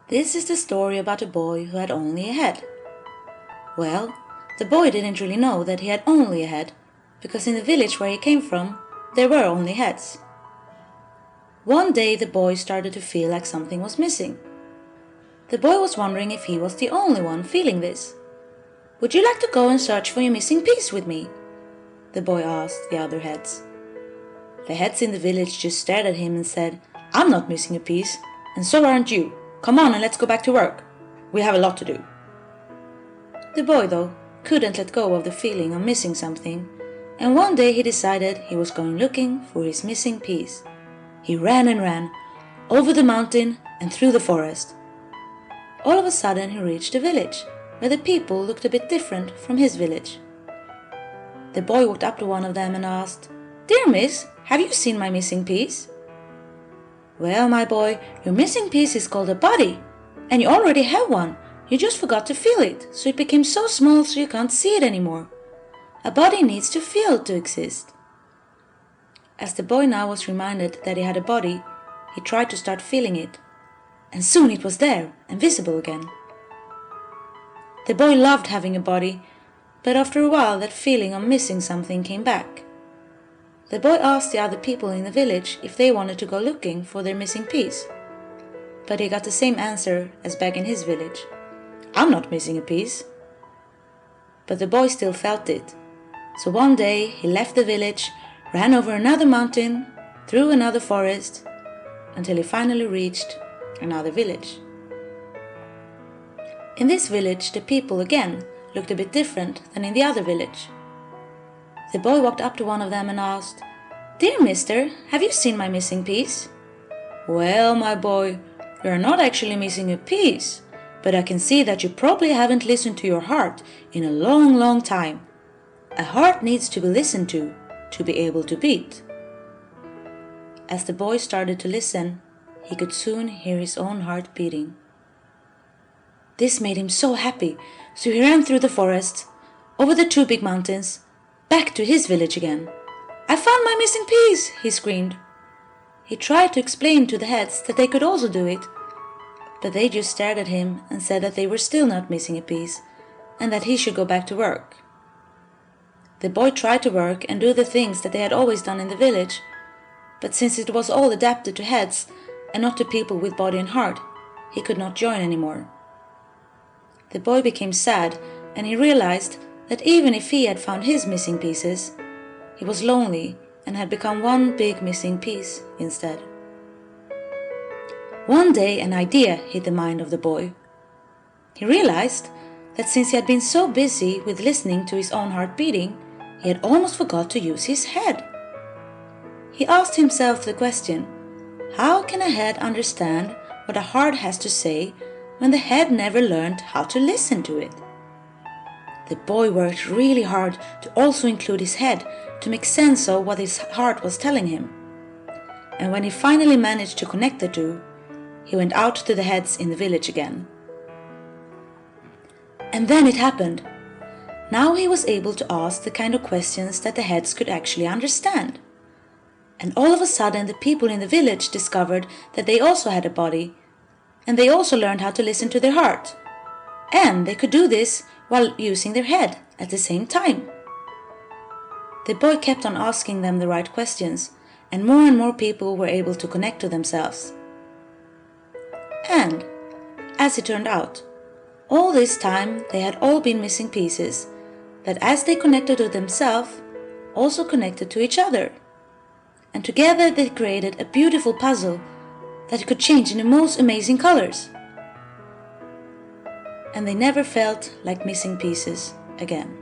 This is the story about a boy who had only a head. Well, the boy didn't really know that he had only a head, because in the village where he came from, there were only heads. One day the boy started to feel like something was missing. The boy was wondering if he was the only one feeling this. "Would you like to go and search for your missing piece with me?" the boy asked the other heads. The heads in the village just stared at him and said, "I'm not missing a piece, and so aren't you. Come on and let's go back to work. We have a lot to do." The boy, though, couldn't let go of the feeling of missing something, and one day he decided he was going looking for his missing piece. He ran and ran, over the mountain and through the forest. All of a sudden he reached a village, where the people looked a bit different from his village. The boy walked up to one of them and asked, "Dear miss, have you seen my missing piece?" "Well, my boy, your missing piece is called a body, and you already have one. You just forgot to feel it, so it became so small so you can't see it anymore. A body needs to feel to exist." As the boy now was reminded that he had a body, he tried to start feeling it, and soon it was there and visible again. The boy loved having a body, but after a while that feeling of missing something came back. The boy asked the other people in the village if they wanted to go looking for their missing piece, but he got the same answer as back in his village. "I'm not missing a piece." But the boy still felt it, so one day he left the village, ran over another mountain, through another forest, until he finally reached another village. In this village the people again looked a bit different than in the other village. The boy walked up to one of them and asked, "Dear mister, have you seen my missing piece?" "Well, my boy, you are not actually missing a piece, but I can see that you probably haven't listened to your heart in a long, long time. A heart needs to be listened to be able to beat." As the boy started to listen, he could soon hear his own heart beating. This made him so happy, so he ran through the forest, over the two big mountains, back to his village again. "I found my missing piece!" he screamed. He tried to explain to the heads that they could also do it, but they just stared at him and said that they were still not missing a piece, and that he should go back to work. The boy tried to work and do the things that they had always done in the village, but since it was all adapted to heads and not to people with body and heart, he could not join anymore. The boy became sad, and he realized that even if he had found his missing pieces, he was lonely and had become one big missing piece instead. One day an idea hit the mind of the boy. He realized that since he had been so busy with listening to his own heart beating, he had almost forgot to use his head. He asked himself the question, how can a head understand what a heart has to say when the head never learned how to listen to it? The boy worked really hard to also include his head to make sense of what his heart was telling him. And when he finally managed to connect the two, he went out to the heads in the village again. And then it happened. Now he was able to ask the kind of questions that the heads could actually understand. And all of a sudden the people in the village discovered that they also had a body, and they also learned how to listen to their heart. And they could do this while using their head at the same time. The boy kept on asking them the right questions, and more people were able to connect to themselves. And, as it turned out, all this time they had all been missing pieces that as they connected to themselves, also connected to each other. And together they created a beautiful puzzle that could change in the most amazing colors. And they never felt like missing pieces again.